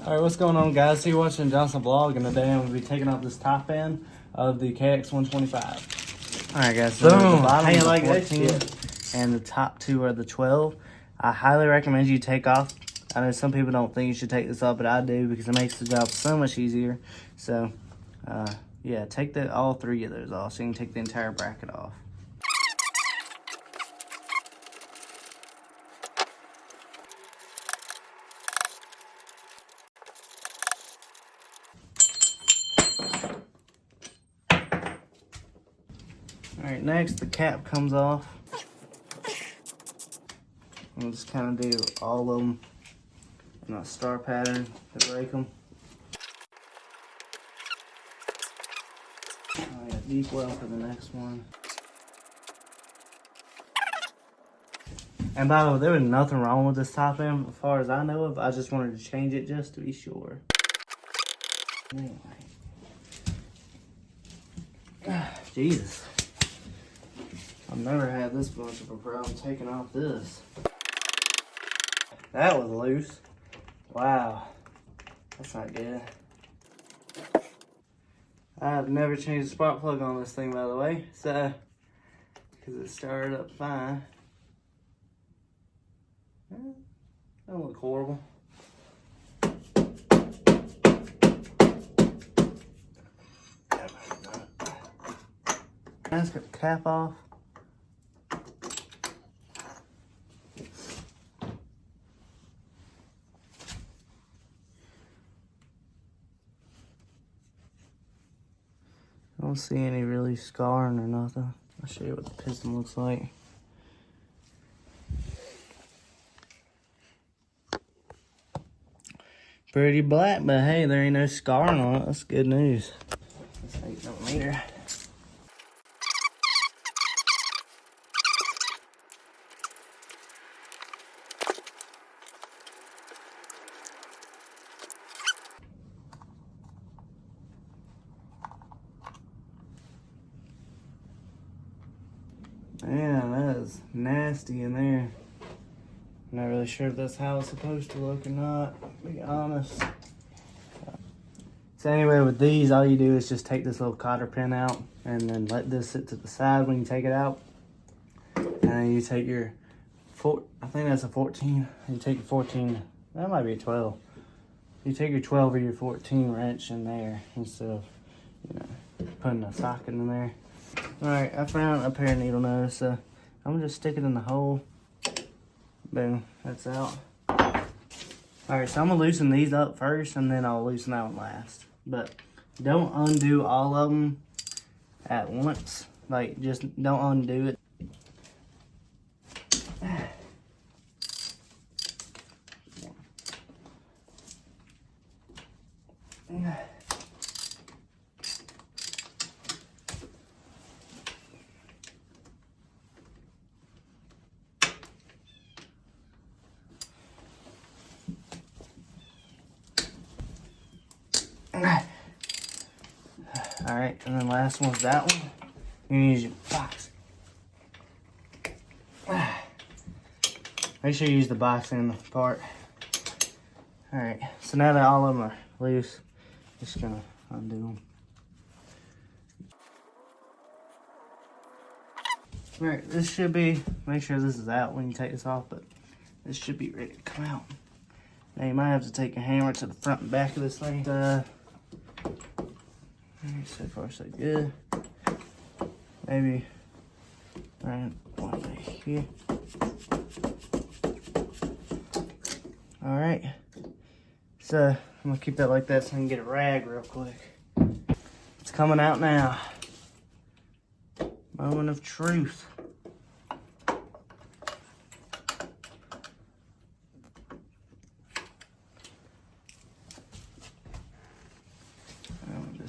Alright, what's going on, guys? So you're watching Johnson Vlog, and today I'm going to be taking off this top end of the Kx125. Alright guys, so the bottom is the 14 and the top two are the 12. I highly recommend you take off. I know some people don't think you should take this off, but I do because it makes the job so much easier. So, yeah, take all three of those off so you can take the entire bracket off. Alright, next the cap comes off. I'll just kind of do all of them in a star pattern to break them. I got deep well for the next one. And by the way, there was nothing wrong with this top end as far as I know of. I just wanted to change it just to be sure. Anyway. Jesus. I've never had this much of a problem taking off this. That was loose. Wow. That's not good. I've never changed the spark plug on this thing, by the way. So, because it started up fine. That don't look horrible. Let's get the cap off. I don't see any really scarring or nothing. I'll show you what the piston looks like. Pretty black, but hey, there ain't no scarring on it. That's good news. This 8mm. Man, that is nasty in there. I'm not really sure if that's how it's supposed to look or not, to be honest. So anyway, with these, all you do is just take this little cotter pin out and then let this sit to the side when you take it out. And then you take your, I think that's a 14. You take your 14, that might be a 12. You take your 12 or your 14 wrench in there instead of, you know, putting a socket in there. Alright, I found a pair of needle nose, so I'm gonna just stick it in the hole. Boom, that's out. Alright, so I'm gonna loosen these up first and then I'll loosen that one last. But don't undo all of them at once. Like, just don't undo it. Alright, and then last one's that one. You can use your box. Make sure you use the box in the part. Alright, so now that all of them are loose, just gonna undo them. Alright, this should be, make sure this is out when you take this off, but this should be ready to come out. Now you might have to take a hammer to the front and back of this thing. Alright, so far so good. Maybe right here. Alright. So I'm gonna keep that like that so I can get a rag real quick. It's coming out now. Moment of truth.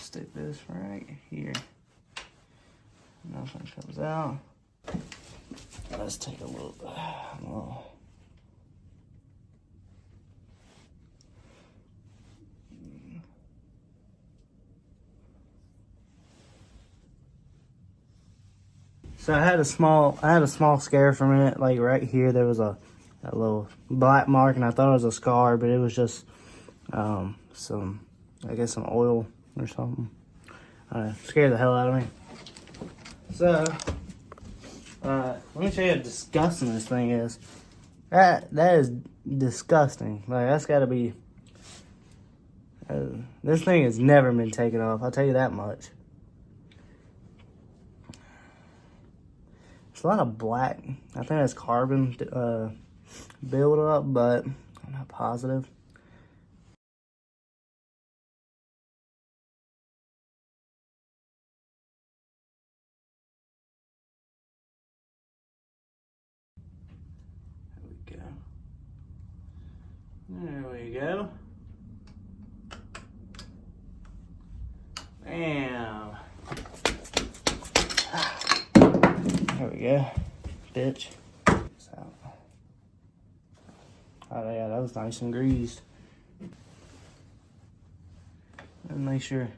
Stick this right here. Nothing comes out. Let's take a little bit. So I had a small scare from it. Like right here, there was a little black mark, and I thought it was a scar, but it was just some, I guess some oil or something. Scared the hell out of me. So, let me show you how disgusting this thing is. That is disgusting. Like, that's gotta be, this thing has never been taken off, I'll tell you that much. It's a lot of black. I think that's carbon build up, but I'm not positive. There we go. Bam. There we go, bitch. So, oh yeah, that was nice and greased. And make sure.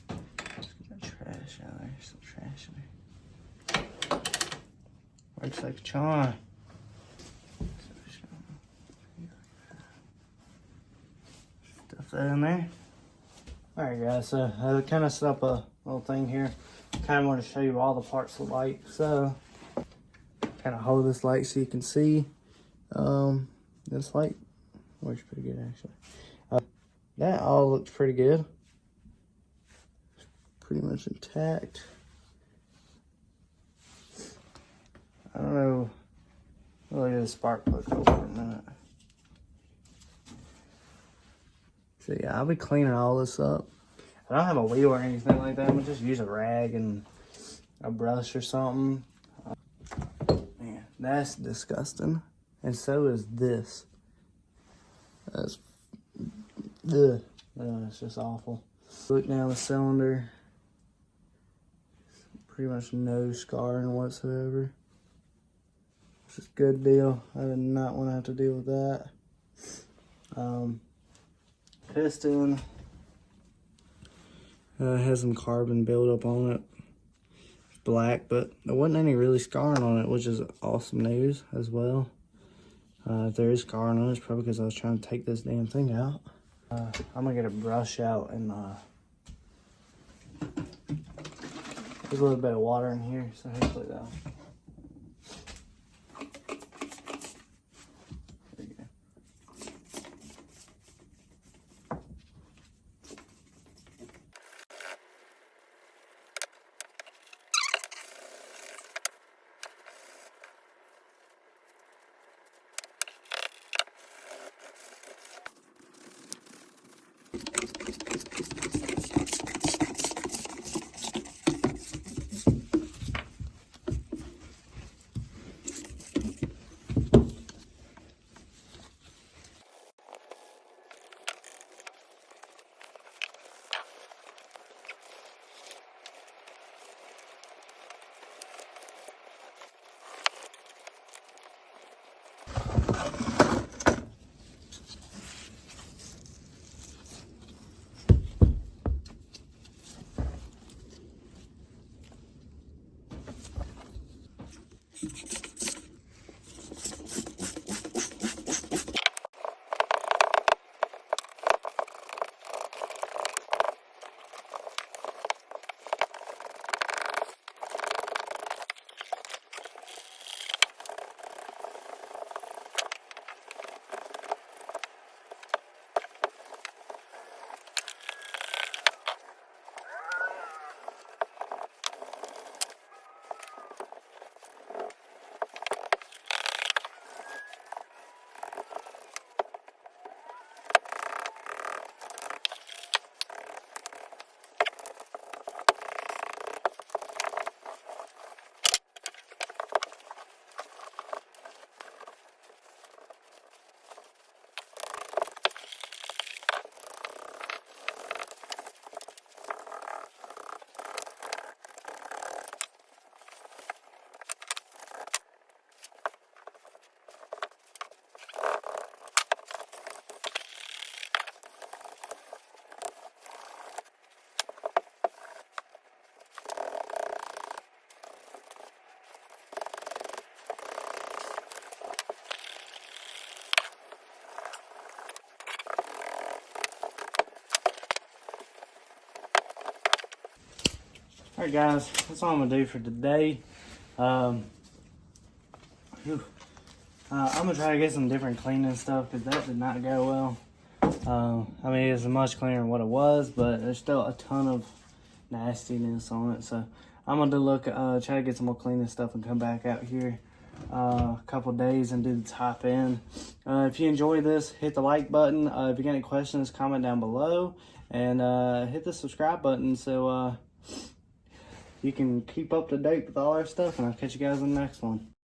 Let's get that trash out of there. Some trash in there. Works like a charm. Stuff that in there. Alright guys, so I kind of set up a little thing here. Kind of want to show you all the parts of the light. So, kind of hold this light so you can see. This light works pretty good actually. That all looks pretty good. It's pretty much intact. I don't know. Look at the spark plug over for a minute. So yeah, I'll be cleaning all this up. I don't have a wheel or anything like that. I'm gonna just use a rag and a brush or something. Man, that's disgusting. And so is this. That's ugh. It's just awful. Look down the cylinder. Pretty much no scarring whatsoever. Which is a good deal. I did not want to have to deal with that. Piston has some carbon buildup on it. It's black, but there wasn't any really scarring on it, which is awesome news as well. If there is scarring on it, it's probably because I was trying to take this damn thing out. I'm gonna get a brush out and there's a little bit of water in here, so hopefully that'll. There you go. Alright guys, that's all I'm gonna do for today. I'm gonna try to get some different cleaning stuff because that did not go well. I mean, it's much cleaner than what it was, but there's still a ton of nastiness on it. So I'm gonna try to get some more cleaning stuff and come back out here a couple days and do the top end. If you enjoy this, hit the like button. If you got any questions, comment down below, and hit the subscribe button so you can keep up to date with all our stuff, and I'll catch you guys in the next one.